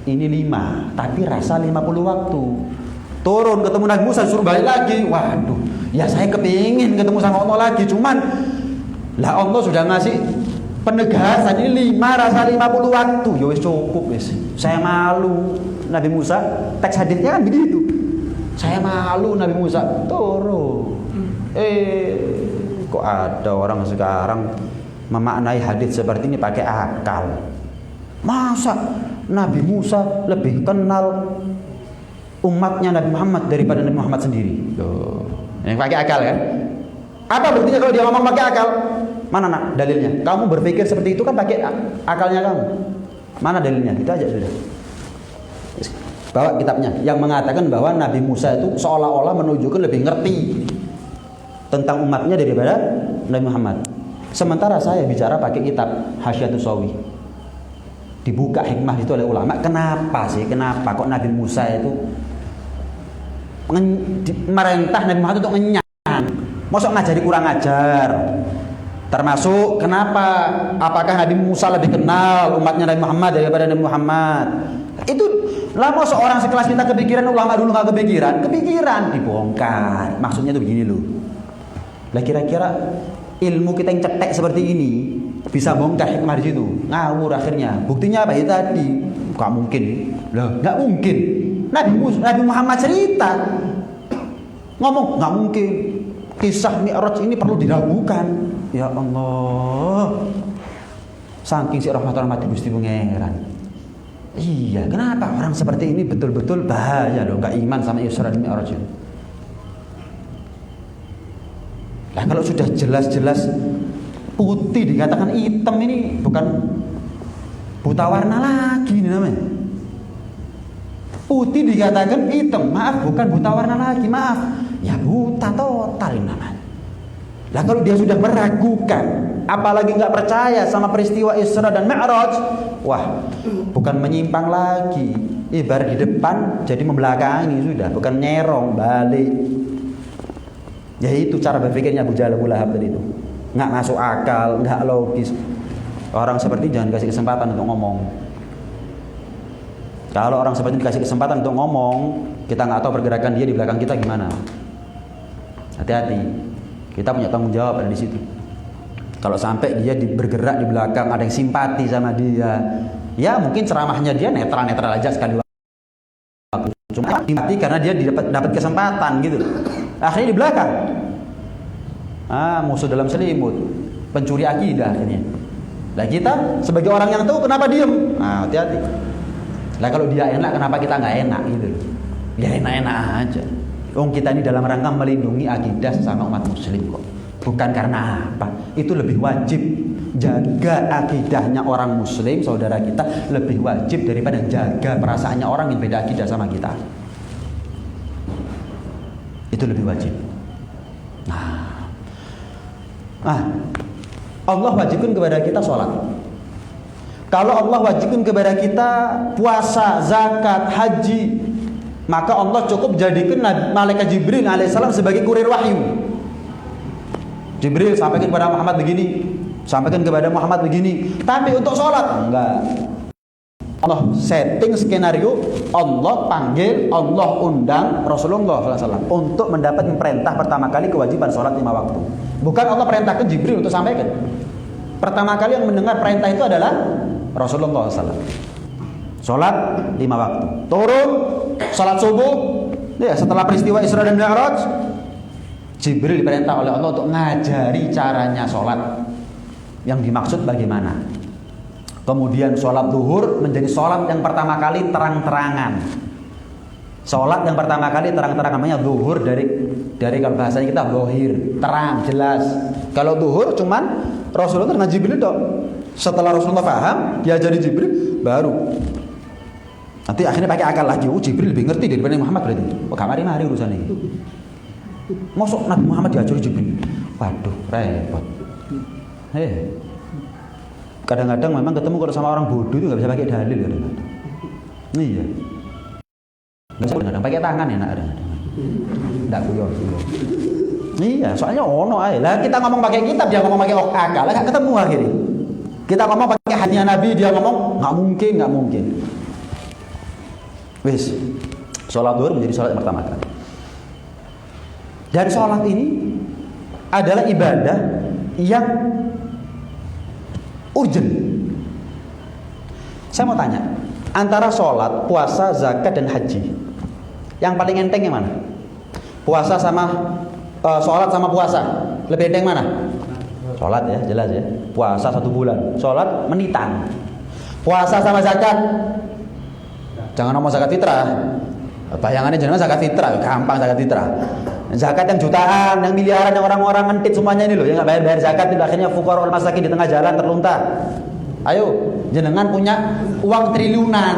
ini 5, tapi rasa 50 waktu. Turun ketemu Nabi Musa suruh balik lagi. Waduh, ya saya kepingin ketemu sama Allah lagi, cuman lah Allah sudah ngasih penegasan ini 5 rasa 50 waktu. Ya wis cukup wis. Saya malu. Nabi Musa, teks hadisnya kan begitu. Saya malu Nabi Musa. Turun. Kok ada orang sekarang memaknai hadis seperti ini pakai akal. Masa Nabi Musa lebih kenal umatnya Nabi Muhammad daripada Nabi Muhammad sendiri? Yang pakai akal kan? Apa buktinya kalau dia ngomong pakai akal? Mana nak dalilnya? Kamu berpikir seperti itu kan pakai akalnya kamu. Mana dalilnya? Itu aja sudah. Bawa kitabnya yang mengatakan bahwa Nabi Musa itu seolah-olah menunjukkan lebih ngerti tentang umatnya daripada Nabi Muhammad. Sementara saya bicara pakai kitab Hasyiah As-Sawi. Dibuka hikmah itu oleh ulama. Kenapa kok Nabi Musa itu merintah Nabi Muhammad untuk ngenyang? Mosok ngajari kurang ajar. Termasuk kenapa? Apakah Nabi Musa lebih kenal umatnya Nabi Muhammad daripada Nabi Muhammad? Itu lama seorang sekelas kita kepikiran, ulama dulu nggak kepikiran dibongkar. Maksudnya itu begini loh. Lah kira-kira ilmu kita yang cetek seperti ini bisa bongkar hikmah di situ? Ngawur akhirnya. Buktinya apa? Ya tadi, nggak mungkin. Loh, nggak mungkin. Nabi Muhammad cerita ngomong nggak mungkin. Kisah Mi'raj ini perlu diragukan. Ya Allah. Saking si rahmat Gusti Pangeran. Iya, kenapa orang seperti ini betul-betul bahaya loh, nggak iman sama Isra dan Mi'raj itu. Nah, kalau sudah jelas-jelas putih dikatakan hitam ini bukan buta warna lagi ini namanya. Putih dikatakan hitam, maaf bukan buta warna lagi, maaf. Ya buta total ini namanya. Lah kalau dia sudah meragukan, apalagi nggak percaya sama peristiwa Isra dan Mi'raj, wah, bukan menyimpang lagi. Ibarat di depan jadi membelakangi sudah, bukan nyerong balik. Ya itu cara berpikirnya Abu Jahal Abu Lahab tadi itu. Nggak masuk akal, nggak logis. Orang seperti jangan kasih kesempatan untuk ngomong. Kalau orang seperti dikasih kesempatan untuk ngomong, kita nggak tahu pergerakan dia di belakang kita gimana. Hati-hati. Kita punya tanggung jawab ada di situ. Kalau sampai dia bergerak di belakang, ada yang simpati sama dia, ya mungkin ceramahnya dia netral-netral aja sekali waktu. Cuma simpati karena dia dapat kesempatan gitu. Akhirnya di belakang. Musuh dalam selimut, pencuri akidah akhirnya. Lah kita sebagai orang yang tahu kenapa diem? Hati-hati. Lah kalau dia enak, kenapa kita nggak enak gitu? Ya enak-enak aja. Kita ini dalam rangka melindungi akidah sesama umat muslim kok. Bukan karena apa? Itu lebih wajib. Jaga akidahnya orang muslim, saudara kita, lebih wajib daripada jaga perasaannya orang yang beda akidah sama kita. Itu lebih wajib. Allah wajibkan kepada kita sholat. Kalau Allah wajibkan kepada kita puasa, zakat, haji, maka Allah cukup jadikan malaikat Jibril alaihissalam sebagai kurir wahyu. Jibril sampaikan kepada Muhammad begini, sampaikan kepada Muhammad begini. Tapi untuk sholat enggak. Allah setting skenario, Allah panggil, Allah undang Rasulullah SAW untuk mendapat perintah pertama kali kewajiban sholat 5 waktu. Bukan Allah perintahkan Jibril untuk sampaikan. Pertama kali yang mendengar perintah itu adalah Rasulullah SAW. Sholat 5 waktu. Turun, sholat subuh. Ya, setelah peristiwa Isra dan Mi'raj, Jibril diperintah oleh Allah untuk ngajari caranya sholat. Yang dimaksud bagaimana? Kemudian sholat zuhur menjadi sholat yang pertama kali terang-terangan. Sholat yang pertama kali terang-terangan namanya zuhur, dari kalau bahasanya kita zahir, terang, jelas. Kalau zuhur cuman Rasulullah dengan Jibril dong. Setelah Rasulullah paham, diajari Jibril, baru nanti akhirnya pakai akal lagi. Jibril lebih ngerti daripada Muhammad berarti. Kamari-mari urusan ini. Masuk Nabi Muhammad diajari Jibril. Waduh, repot. Kadang-kadang memang ketemu kalau sama orang bodoh itu nggak bisa pakai dalil kadang-kadang. Iya. Kadang-kadang pakai tangan ya, kadang-kadang. Nggak guyon. Iya, soalnya ono aja. Lah kita ngomong pakai kitab, dia ngomong pakai akal, nggak ketemu akhirnya. Kita ngomong pakai hadisnya Nabi, dia ngomong nggak mungkin. Wis, sholat zuhur menjadi sholat yang pertama kali. Dan sholat ini adalah ibadah yang urgent. Saya mau tanya, antara sholat, puasa, zakat, dan haji, yang paling enteng yang mana? Puasa sama sholat sama puasa, lebih enteng mana? Sholat ya, jelas ya. Puasa 1 bulan, sholat menitan. Puasa sama zakat, jangan ngomong zakat fitrah. Bayangannya jangan zakat fitrah, gampang zakat fitrah. Zakat yang jutaan, yang miliaran, yang orang-orang ngentit semuanya ini loh, yang nggak bayar zakat itu akhirnya fuqara wal masakin di tengah jalan terlunta. Ayo, jenengan punya uang triliunan,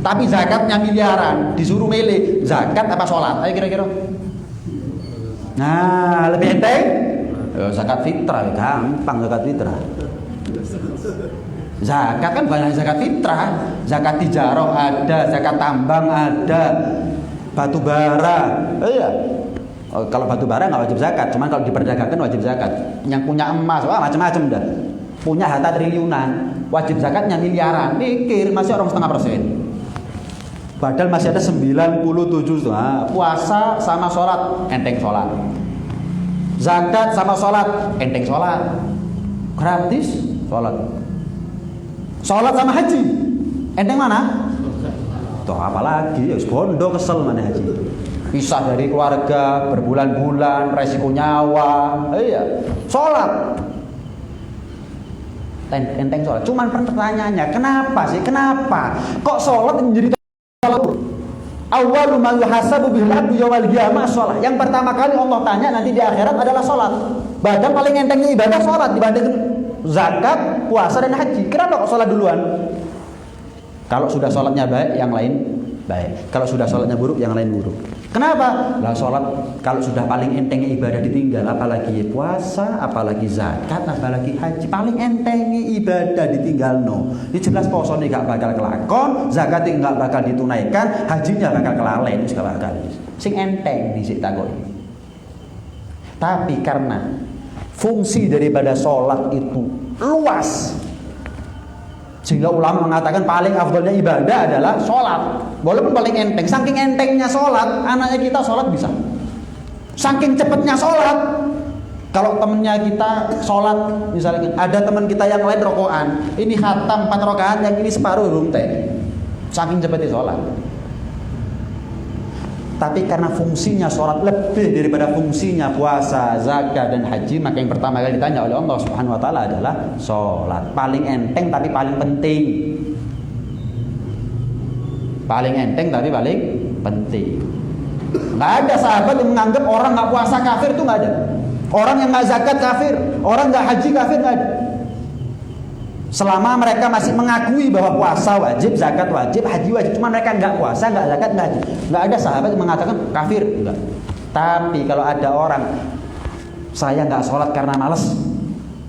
tapi zakatnya miliaran, disuruh milih zakat apa sholat? Ayo kira-kira. Nah, lebih enteng? Zakat fitrah, gampang zakat fitrah. Zakat kan banyak zakat fitrah, zakat tijarah ada, zakat tambang ada, batu bara. Iya. Kalau batu bara nggak wajib zakat, cuman kalau diperdagangkan wajib zakat. Yang punya emas, macam-macam dah. Punya harta triliunan, wajib zakatnya miliaran. Pikir masih orang 0,5%. Padahal masih ada 97. Nah, puasa sama sholat, enteng sholat. zakat sama sholat, enteng sholat, gratis sholat. Sholat sama haji, enteng mana? Tuh apalagi, ya bondo kesel mana haji. Pisah dari keluarga berbulan-bulan, resiko nyawa. Iya, sholat enteng sholat. Cuman pertanyaannya, kenapa sih? Kenapa kok sholat menjadi sholat? Awwalu ma yuhasabu bil abdu yaumil qiyamah sholat. Yang pertama kali Allah tanya nanti di akhirat adalah sholat. Bahkan paling entengnya ibadah sholat dibanding zakat, puasa dan haji. Kenapa kok sholat duluan? Kalau sudah sholatnya baik, yang lain baik. Kalau sudah sholatnya buruk, yang lain buruk. Kenapa? Lah sholat kalau sudah paling entengnya ibadah ditinggal, apalagi puasa, apalagi zakat, apalagi haji, paling entengnya ibadah ditinggal no. Ini jelas poso nih gak bakal kelakon, zakat nggak bakal ditunaikan, hajinya bakal kelalen, itu gak bakal. Sing enteng di sik takok. Tapi karena fungsi daripada sholat itu luas, sehingga ulama mengatakan paling afdolnya ibadah adalah sholat. Walaupun paling enteng, saking entengnya sholat, anaknya kita sholat bisa. Saking cepatnya sholat, kalau temennya kita sholat, misalnya ada teman kita yang lain rokokan, ini khatam 4 rakaat, yang ini separuh runte. Saking cepatnya sholat. Tapi karena fungsinya sholat lebih daripada fungsinya puasa, zakat dan haji, maka yang pertama kali ditanya oleh Allah Subhanahu Wa Taala adalah sholat. Paling enteng tapi paling penting. Paling enteng tapi paling penting. Nggak ada sahabat yang menganggap orang nggak puasa kafir, itu nggak ada. Orang yang nggak zakat kafir, orang nggak haji kafir, nggak ada. Selama mereka masih mengakui bahwa puasa wajib, zakat wajib, haji wajib, cuma mereka nggak puasa, nggak zakat, nggak haji, nggak ada sahabat yang mengatakan kafir, enggak. Tapi kalau ada orang, saya nggak sholat karena malas,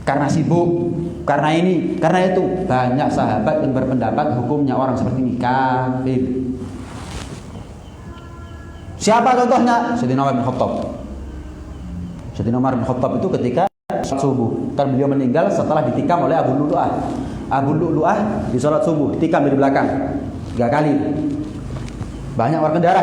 karena sibuk, karena ini, karena itu, banyak sahabat yang berpendapat hukumnya orang seperti ini kafir. Siapa contohnya? Sayyidina Umar bin Khattab. Sayyidina Umar bin Khattab itu ketika subuh, kan beliau meninggal setelah ditikam oleh Abu Lu'lu'ah. Abu Lu'lu'ah di sholat subuh ditikam dari belakang 3 kali. Banyak orang kendara,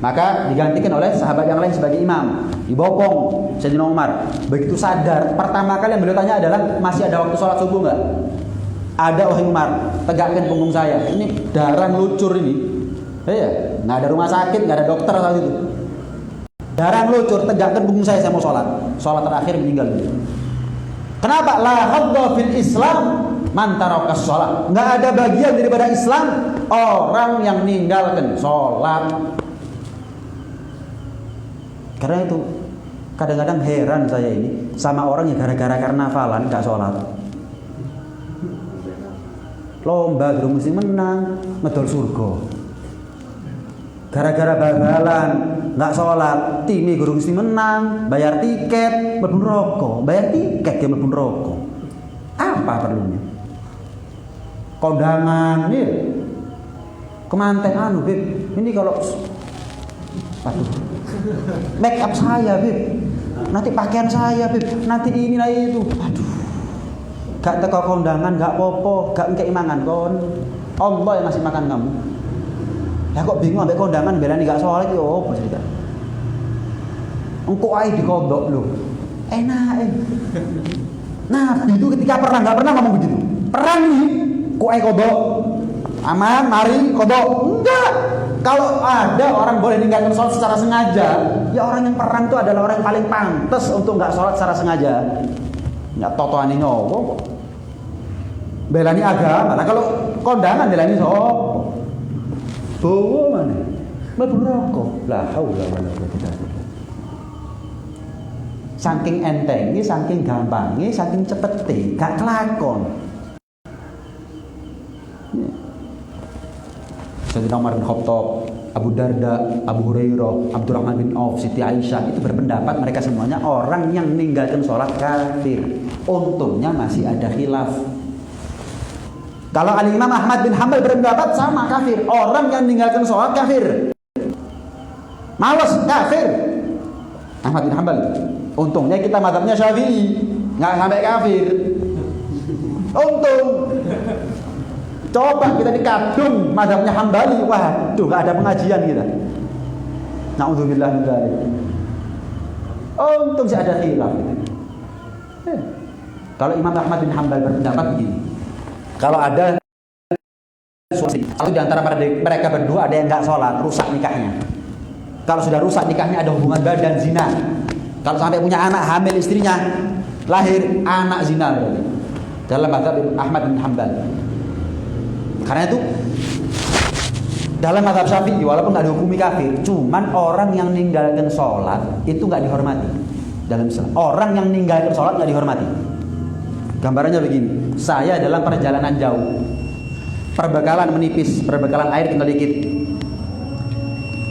maka digantikan oleh sahabat yang lain sebagai imam. Dibopong Sayyidina Umar. Begitu sadar, pertama kali yang beliau tanya adalah, masih ada waktu sholat subuh nggak? Ada, wahai Umar, tegakkan punggung saya. Ini darah melucur ini. Iya, nggak ada rumah sakit, nggak ada dokter saat itu. Darah melucur, tegakkan punggung saya mau sholat. Sholat terakhir meninggal. Kenapa? La hadda fil Islam man tarakas sholat. Nggak ada bagian daripada Islam orang yang meninggalkan sholat. Karena itu kadang-kadang heran saya ini sama orang yang gara-gara karnavalan nggak sholat. Lomba durung mesti menang, ngedol surga. Gara-gara bal-balan nggak sholat, timnya guru mesti menang, bayar tiket, mlebu neraka, bayar tiket dia mlebu neraka. Apa perlunya? Kondangan nih, kemanten anu Bib, ini kalau, aduh, make up saya Bib, nanti pakaian saya Bib, nanti ini lah itu, aduh, gak teko kondangan, gak popo, gak ngekei mangan kon, Allah yang ngasih makan kamu. Ya kok bingung ambek kondangan belani gak sholat yo opo cerita. Engko ae dikodok lho. Enak. Nabi itu ketika perang enggak pernah ngomong begitu. Perang nih, kok ae kodok. Aman, mari kodok. Enggak. Kalau ada orang boleh ninggalkan sholat secara sengaja, ya orang yang perang itu adalah orang yang paling pantas untuk enggak sholat secara sengaja. Enggak totoani nyowo. Belani agama. Nah kalau kondangan belani sapa? Bawa mana? Mlebu neraka. La haula wala quwwata illa billah. Saking entenge, saking gampange, saking cepete, gak kelakon. Sayyidina Umar bin Khattab, Abu Darda, Abu Hurairah, Abdurrahman bin Auf, Siti Aisyah itu berpendapat mereka semuanya orang yang meninggalkan sholat kafir. Untungnya masih ada khilaf. Kalau Al-Imam Ahmad bin Hanbal berpendapat sama kafir. Orang yang meninggalkan sholat kafir. Malas kafir. Ahmad bin Hanbal. Untungnya kita mazhabnya Syafi'i, nggak sampai kafir. Untung. Coba kita dikadung mazhabnya Hambali, waduh nggak ada pengajian kita. Nauzubillah min dzalik. Untung sih ada khilaf gitu. Kalau Imam Ahmad bin Hanbal berpendapat begini, kalau ada suatu di antara mereka berdua ada yang nggak sholat, rusak nikahnya. Kalau sudah rusak nikahnya, ada hubungan badan zina. Kalau sampai punya anak, hamil istrinya, lahir anak zina berarti. Dalam mazhab Ahmad bin Hanbal. Karena itu dalam mazhab Syafi'i walaupun nggak dihukumi kafir, cuman orang yang ninggalkan sholat itu nggak dihormati dalam Islam. Orang yang ninggalkan sholat nggak dihormati. Gambarannya begini, saya dalam perjalanan jauh, perbekalan menipis, perbekalan air tinggal dikit.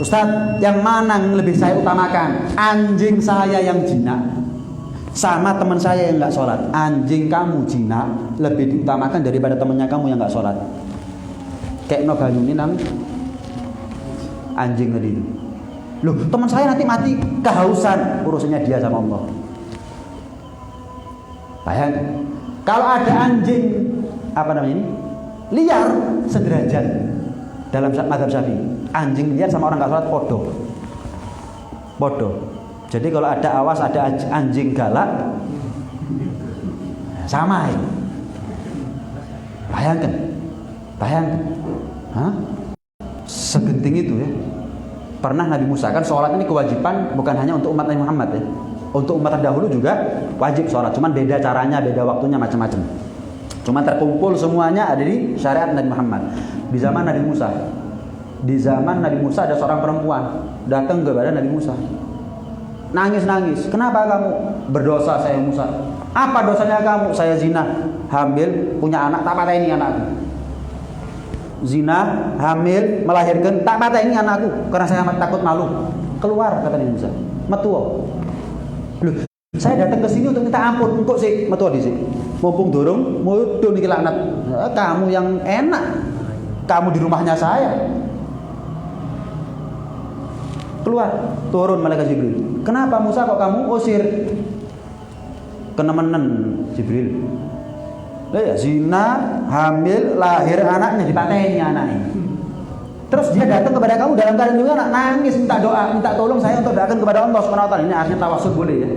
Ustaz, yang mana yang lebih saya utamakan? Anjing saya yang jinak sama teman saya yang nggak sholat. Anjing kamu jinak lebih diutamakan daripada temannya kamu yang nggak sholat. Kayak no banyuni nang anjing tadi itu. Loh, teman saya nanti mati kehausan, urusannya dia sama Allah. Bayangkan, kalau ada anjing apa namanya ini liar sederajat dalam mazhab Syafi'i. Anjing liar sama orang nggak sholat bodoh. Jadi kalau ada awas ada anjing galak, sama ya. Bayangkan, hah? Segenting itu ya. Pernah Nabi Musa kan sholat ini kewajiban bukan hanya untuk umat Nabi Muhammad ya. Untuk umat terdahulu juga wajib sholat, cuman beda caranya, beda waktunya macam-macam. Cuma terkumpul semuanya ada di syariat Nabi Muhammad. Di zaman Nabi Musa ada seorang perempuan datang kepada Nabi Musa. Nangis. Kenapa kamu? Berdosa saya Musa. Apa dosanya kamu? Saya zina, hamil, punya anak, tak patah ini anakku. Zina, hamil, melahirkan, tak patah ini anakku karena saya takut malu. Keluar kata Nabi Musa. Metuo. Loh, saya datang ke sini untuk minta ampun. Kok sih metuo di sini? Mumpung dorong, mudun iki laknat. Kamu yang enak. Kamu di rumahnya saya. Keluar, turun malaikat Jibril. Kenapa Musa kok kamu usir? Kenemenan Jibril. Ya, zina, hamil, lahir anaknya dipateni anaknya. Terus dia datang kepada kamu dalam keadaan juga anak nangis minta doa, minta tolong saya untuk datang kepada Allah Subhanahu wa taala. Ini artinya tawasul boleh ya.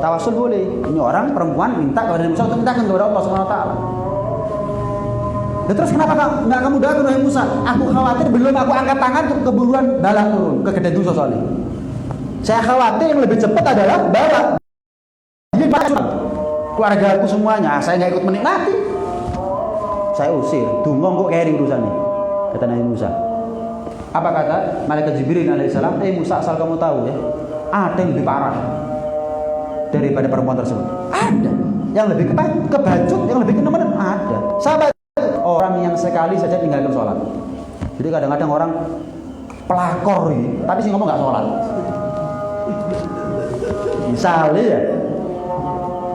Tawasul boleh. Ini orang perempuan minta kepada Musa untuk minta kepada Allah Subhanahu wa taala. Terus kenapa nggak kamu doakan wahai Musa? Aku khawatir belum aku angkat tangan keburuan bala turun ke gede dosa soalnya. Saya khawatir yang lebih cepat adalah bala. Jadi keluarga aku semuanya, saya nggak ikut menikmati. Saya usir. Dungong kok keri urusannya. Kata Nabi Musa. Apa kata malaikat Jibril alaihissalam? Musa, asal kamu tahu ya, ada yang lebih parah daripada perempuan tersebut. Ada yang lebih kebacut, yang lebih kenemenan. Ada. Sahabat. Orang yang sekali saja tinggalkan sholat. Jadi kadang-kadang orang pelakor ini, tapi sih ngomong nggak sholat.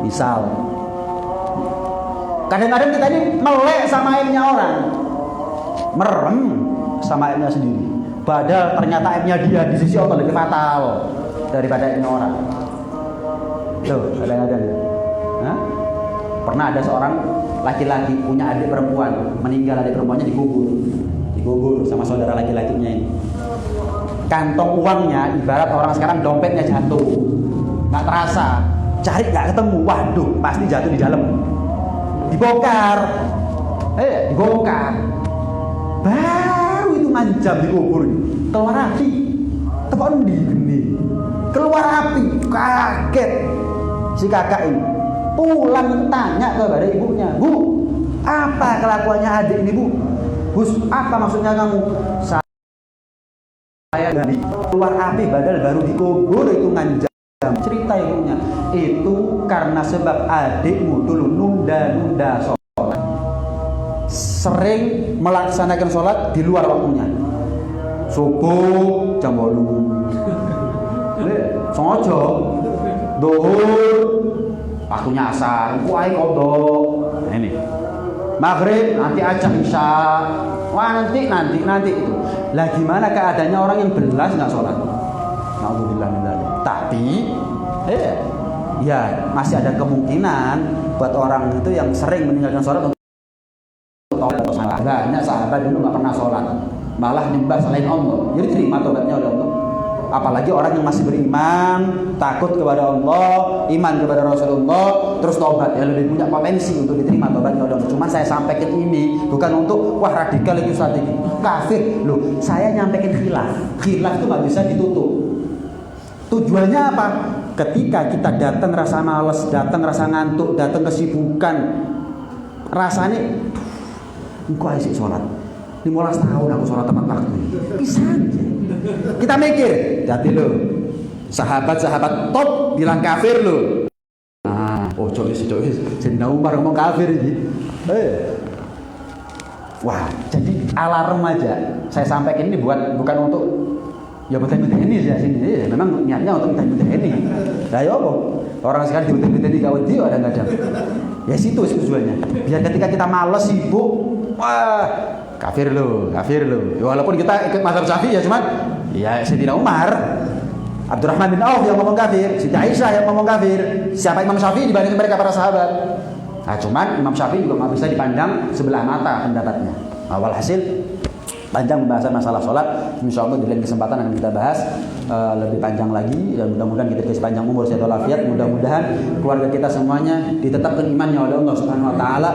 Misal. Kadang-kadang kita ini melek sama aibnya orang, merem sama aibnya sendiri. Padahal ternyata aibnya dia di sisi Allah lebih fatal daripada aibnya orang. Tuh, kadang-kadang. Pernah ada seorang laki-laki punya adik perempuan, meninggal adik perempuannya dikubur sama saudara laki-lakinya ini. Kantong uangnya ibarat orang sekarang dompetnya jatuh, nggak terasa, cari nggak ketemu, waduh pasti jatuh di dalam, dibongkar, baru itu manjam dikubur, keluar api, telepon di gini, keluar api, kaget si kakak ini. Pulang tanya kepada ibunya, Bu, apa kelakuannya adik ini Bu? Bus, apa maksudnya kamu? Saya dari keluar api badal baru dikubur itu nganjam. Cerita ibunya, itu karena sebab adikmu dulu nunda sholat, sering melaksanakan sholat di luar waktunya. Subuh jam 8, sengaja, duhur waktunya asar, kuai kodok, ini maghrib nanti aja isya, wah nanti itu. Lah gimana keadaannya orang yang belas nggak sholat? Nauzubillah min dzalik. Tapi, ya masih ada kemungkinan buat orang itu yang sering meninggalkan sholat untuk sholat. Banyak sahabat dulu nggak pernah sholat, malah nyembah selain Allah. Jadi terima tobatnya oleh Allah. apalagi orang yang masih beriman, takut kepada Allah, iman kepada Rasulullah, terus tobat, ya lebih punya potensi untuk diterima tobatnya Allah. Cuma saya sampaikan ini bukan untuk wah radikal itu strategi kafir loh. Saya nyampaikan khilaf itu nggak bisa ditutup. Tujuannya apa? Ketika kita datang rasa males, datang rasa ngantuk, datang kesibukan, rasanya engkau asik sholat 15 tahun aku sholat tepat waktu, bisa aja. Kita mikir hati lo, sahabat-sahabat top bilang kafir lo. Nah, cois Sayyidina Umar ngomong kafir ini. Wah, jadi alarm aja saya sampaikan ini bukan untuk ya betul-betul ini ya sini. Memang niatnya untuk betul-betul ini. Nah, ya apa? Orang sekarang di betul-betul ini kawin dia kadang-kadang. Ya situ tujuannya. Biar ketika kita malas sibuk, wah kafir lo. Ya, walaupun kita ikut mazhab Syafi'i ya cuman ya Sayyidina Umar, Abdurrahman bin Auf yang ngomong kafir, Siti Aisyah yang ngomong kafir. Siapa Imam Syafi'i dibanding mereka para sahabat? Nah, cuman Imam Syafi'i juga nggak bisa dipandang sebelah mata pendapatnya. Awal hasil panjang pembahasan masalah sholat. Insya Allah di lain kesempatan akan kita bahas lebih panjang lagi. Dan mudah-mudahan kita dikasih panjang umur, sehat walafiat. Mudah-mudahan keluarga kita semuanya ditetapkan imannya oleh Allah Subhanahu Wa Taala,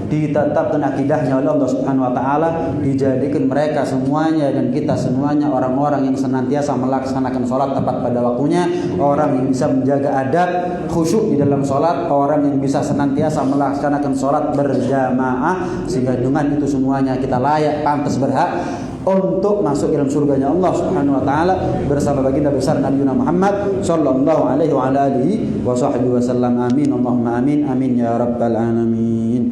ditetapkan akidahnya oleh Allah Subhanahu Wa Taala, dijadikan mereka semuanya dan kita semuanya orang-orang yang senantiasa melaksanakan sholat tepat pada waktunya, orang yang bisa menjaga adab khusyuk di dalam sholat, orang yang bisa senantiasa melaksanakan sholat berjamaah, sehingga dengan itu semuanya kita layak, pantas, berhak untuk masuk dalam surganya Allah Subhanahu wa taala bersama baginda besar Nabi Muhammad sallallahu alaihi wa alihi wasallam. Amin Allahumma amin amin ya rabbal alamin.